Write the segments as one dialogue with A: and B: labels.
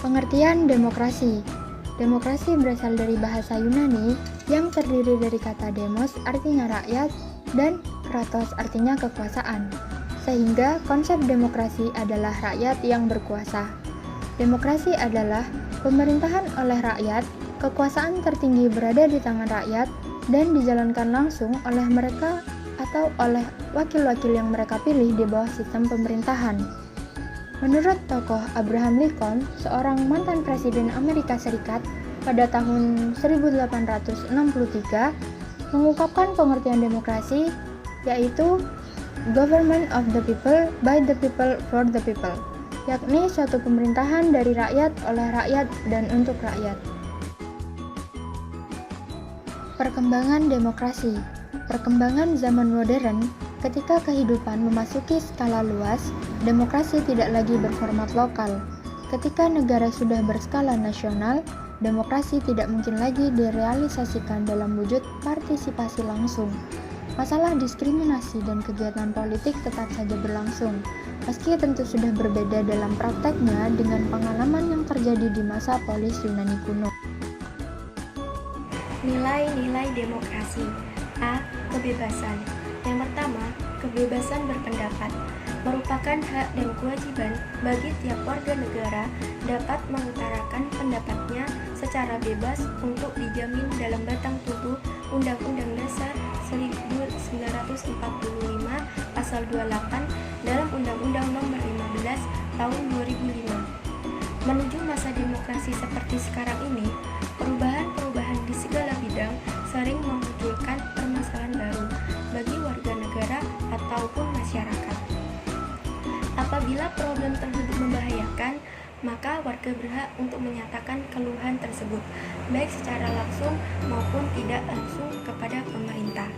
A: Pengertian demokrasi. Demokrasi berasal dari bahasa Yunani yang terdiri dari kata demos artinya rakyat dan kratos artinya kekuasaan. Sehingga konsep demokrasi adalah rakyat yang berkuasa. Demokrasi adalah pemerintahan oleh rakyat, kekuasaan tertinggi berada di tangan rakyat dan dijalankan langsung oleh mereka atau oleh wakil-wakil yang mereka pilih di bawah sistem pemerintahan. Menurut tokoh Abraham Lincoln, seorang mantan presiden Amerika Serikat pada tahun 1863, mengungkapkan pengertian demokrasi, yaitu government of the people, by the people, for the people, yakni suatu pemerintahan dari rakyat, oleh rakyat, dan untuk rakyat. Perkembangan demokrasi. Perkembangan zaman modern, ketika kehidupan memasuki skala luas, demokrasi tidak lagi berformat lokal. Ketika negara sudah berskala nasional, demokrasi tidak mungkin lagi direalisasikan dalam wujud partisipasi langsung. Masalah diskriminasi dan kegiatan politik tetap saja berlangsung, meski tentu sudah berbeda dalam prakteknya dengan pengalaman yang terjadi di masa polis Yunani kuno.
B: Nilai-nilai demokrasi. A. Kebebasan. Yang pertama, kebebasan berpendapat merupakan hak dan kewajiban bagi tiap warga negara dapat mengutarakan pendapatnya secara bebas untuk dijamin dalam batang tubuh Undang-Undang Dasar 1945 Pasal 28 dalam Undang-Undang Nomor 15 Tahun 2005. Menuju masa demokrasi seperti sekarang ini, perubahan-perubahan di segala bidang sering memunculkan permasalahan baru bagi warga negara ataupun masyarakat. Apabila problem tersebut membahayakan, maka warga berhak untuk menyatakan keluhan tersebut, baik secara langsung maupun tidak langsung kepada pemerintah.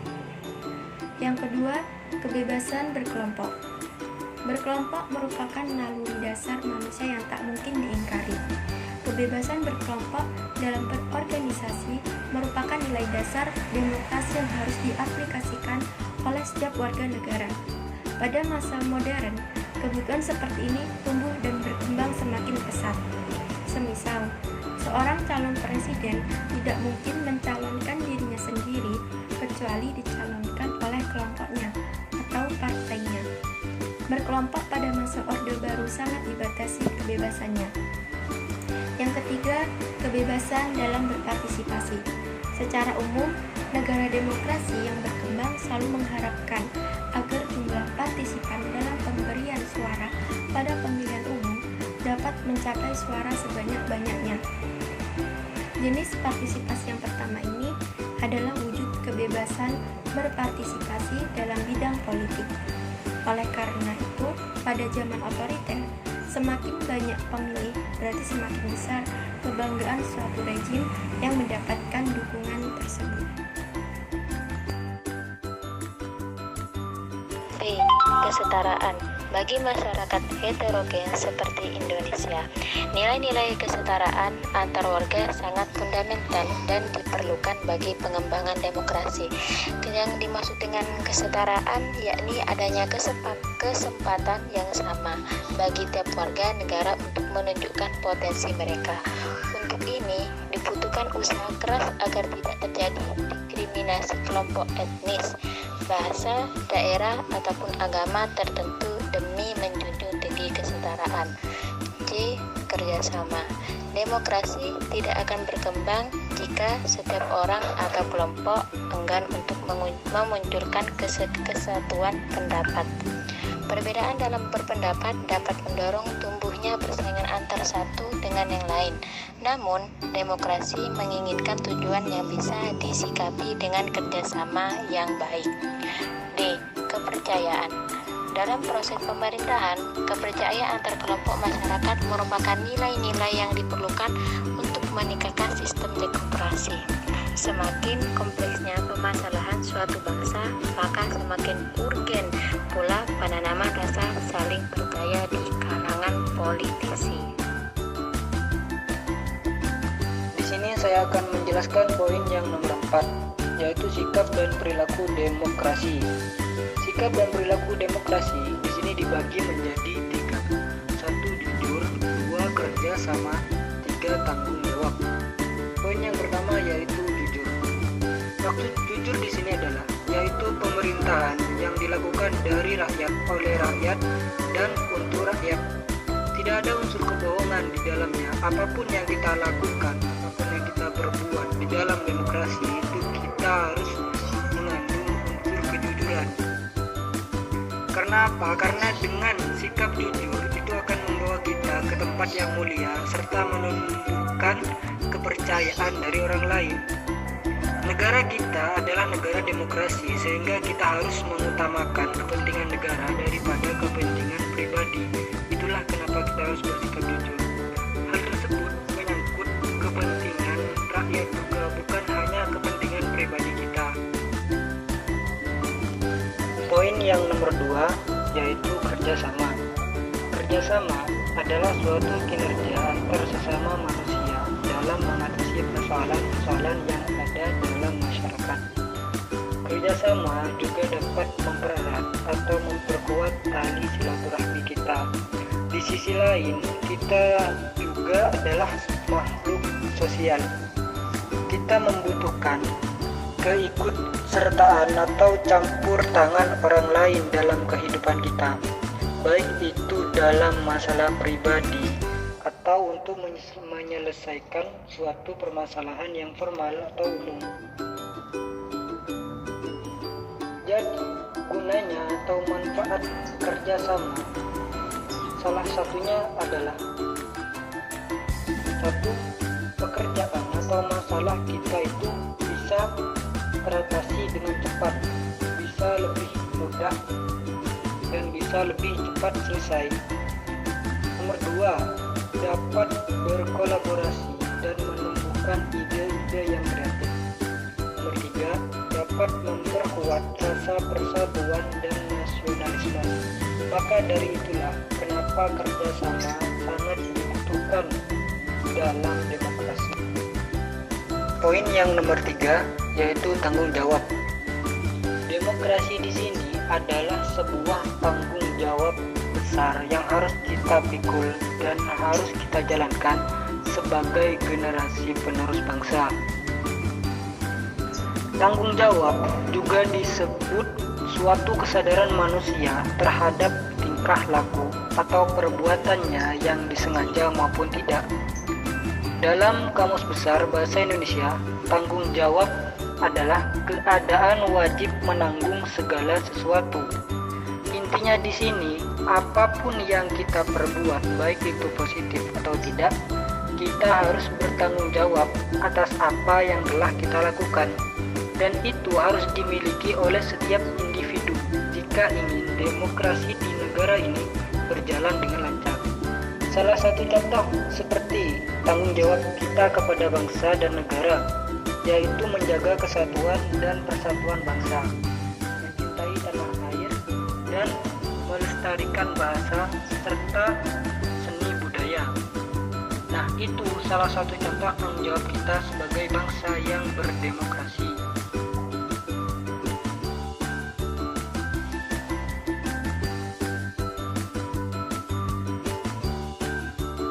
B: Yang kedua, kebebasan berkelompok. Berkelompok merupakan naluri dasar manusia yang tak mungkin diingkari. Kebebasan berkelompok dalam berorganisasi merupakan nilai dasar demokrasi yang harus diaplikasikan oleh setiap warga negara. Pada masa modern, kebutuhan seperti ini tumbuh dan berkembang semakin pesat. Semisal, seorang calon presiden tidak mungkin mencalonkan dirinya sendiri kecuali dicalonkan oleh kelompoknya atau partainya. Berkelompok pada masa Orde Baru sangat dibatasi kebebasannya. Yang ketiga, kebebasan dalam berpartisipasi. Secara umum, negara demokrasi yang berkembang selalu mengharapkan agar jumlah partisipan dalam pemberian suara pada pemilihan umum dapat mencapai suara sebanyak-banyaknya. Jenis partisipasi yang pertama ini adalah wujud kebebasan berpartisipasi dalam bidang politik. Oleh karena itu, pada zaman otoriter, semakin banyak pemilih berarti semakin besar kebanggaan suatu rejim yang mendapatkan dukungan tersebut.
C: B. Kesetaraan. Bagi masyarakat heterogen seperti Indonesia, nilai-nilai kesetaraan antar warga sangat fundamental dan diperlukan bagi pengembangan demokrasi. Yang dimaksud dengan kesetaraan yakni adanya kesempatan yang sama bagi tiap warga negara untuk menunjukkan potensi mereka. Untuk ini dibutuhkan usaha keras agar tidak terjadi diskriminasi kelompok etnis, bahasa, daerah, ataupun agama tertentu demi menjunjung tinggi kesetaraan. C. Kerjasama. Demokrasi tidak akan berkembang jika setiap orang atau kelompok enggan untuk memunculkan kesatuan pendapat. Perbedaan dalam berpendapat dapat mendorong tumbuhnya persaingan antar satu dengan yang lain. Namun, demokrasi menginginkan tujuan yang bisa disikapi dengan kerjasama yang baik. D. Kepercayaan. Dalam proses pemerintahan, kepercayaan antar kelompok masyarakat merupakan nilai-nilai yang diperlukan untuk meningkatkan sistem demokrasi. Semakin kompleksnya permasalahan suatu bangsa, maka semakin urgen pula penanaman rasa saling percaya di kalangan politisi.
D: Di sini saya akan menjelaskan poin yang nomor 4, yaitu sikap dan perilaku demokrasi. Sikap dan perilaku demokrasi di sini dibagi menjadi 3. 1. Jujur. 2. Kerja. kerja sama, 3 tanggung jawab. Poin yang pertama yaitu jujur. Maksud jujur di sini adalah yaitu pemerintahan yang dilakukan dari rakyat, oleh rakyat, dan untuk rakyat. Tidak ada unsur kebohongan di dalamnya. Apapun yang kita lakukan, apapun yang kita perbuat di dalam demokrasi itu kita harus mengandung unsur kejujuran. Karena apa? Karena dengan sikap jujur itu akan membawa kita ke tempat yang mulia serta menumbuhkan kepercayaan dari orang lain. Negara kita adalah negara demokrasi, sehingga kita harus mengutamakan kepentingan negara daripada kepentingan pribadi. Itulah kenapa kita harus bersikap jujur. Hal tersebut menyangkut kepentingan rakyat juga, bukan hanya kepentingan pribadi kita. Poin yang nomor 2 yaitu kerjasama. Kerjasama adalah suatu kinerja antar sesama manusia dalam mengatasi persoalan-persoalan yang ada dalam masyarakat. Kerjasama juga dapat mempererat atau memperkuat tali silaturahmi kita. Di sisi lain, kita juga adalah makhluk sosial. Kita membutuhkan keikutsertaan atau campur tangan orang lain dalam kehidupan kita, baik itu dalam masalah pribadi atau untuk menyelesaikan suatu permasalahan yang formal atau umum. Jadi, gunanya atau manfaat kerjasama salah satunya adalah 1. Pekerjaan atau masalah kita itu bisa teratasi dengan cepat, bisa lebih mudah, dan bisa lebih cepat selesai. Nomor 2, dapat berkolaborasi dan menumbuhkan ide-ide yang kreatif. Nomor 3, dapat memperkuat rasa persatuan dan nasionalisme. Maka dari itulah kenapa kerjasama sangat dibutuhkan dalam demokrasi. Poin yang nomor 3 yaitu tanggung jawab. Demokrasi di sini adalah sebuah tanggung jawab besar yang harus kita pikul dan harus kita jalankan sebagai generasi penerus bangsa. Tanggung jawab juga disebut suatu kesadaran manusia terhadap tingkah laku atau perbuatannya yang disengaja maupun tidak. Dalam Kamus Besar Bahasa Indonesia, tanggung jawab adalah keadaan wajib menanggung segala sesuatu. Intinya di sini, apapun yang kita perbuat, baik itu positif atau tidak, kita harus bertanggung jawab atas apa yang telah kita lakukan. Dan itu harus dimiliki oleh setiap individu jika ingin demokrasi di negara ini berjalan dengan lancar. Salah satu contoh seperti tanggung jawab kita kepada bangsa dan negara, yaitu menjaga kesatuan dan persatuan bangsa, mencintai tanah air, dan melestarikan bahasa serta seni budaya. Nah, itu salah satu contoh tanggung jawab kita sebagai bangsa yang berdemokrasi.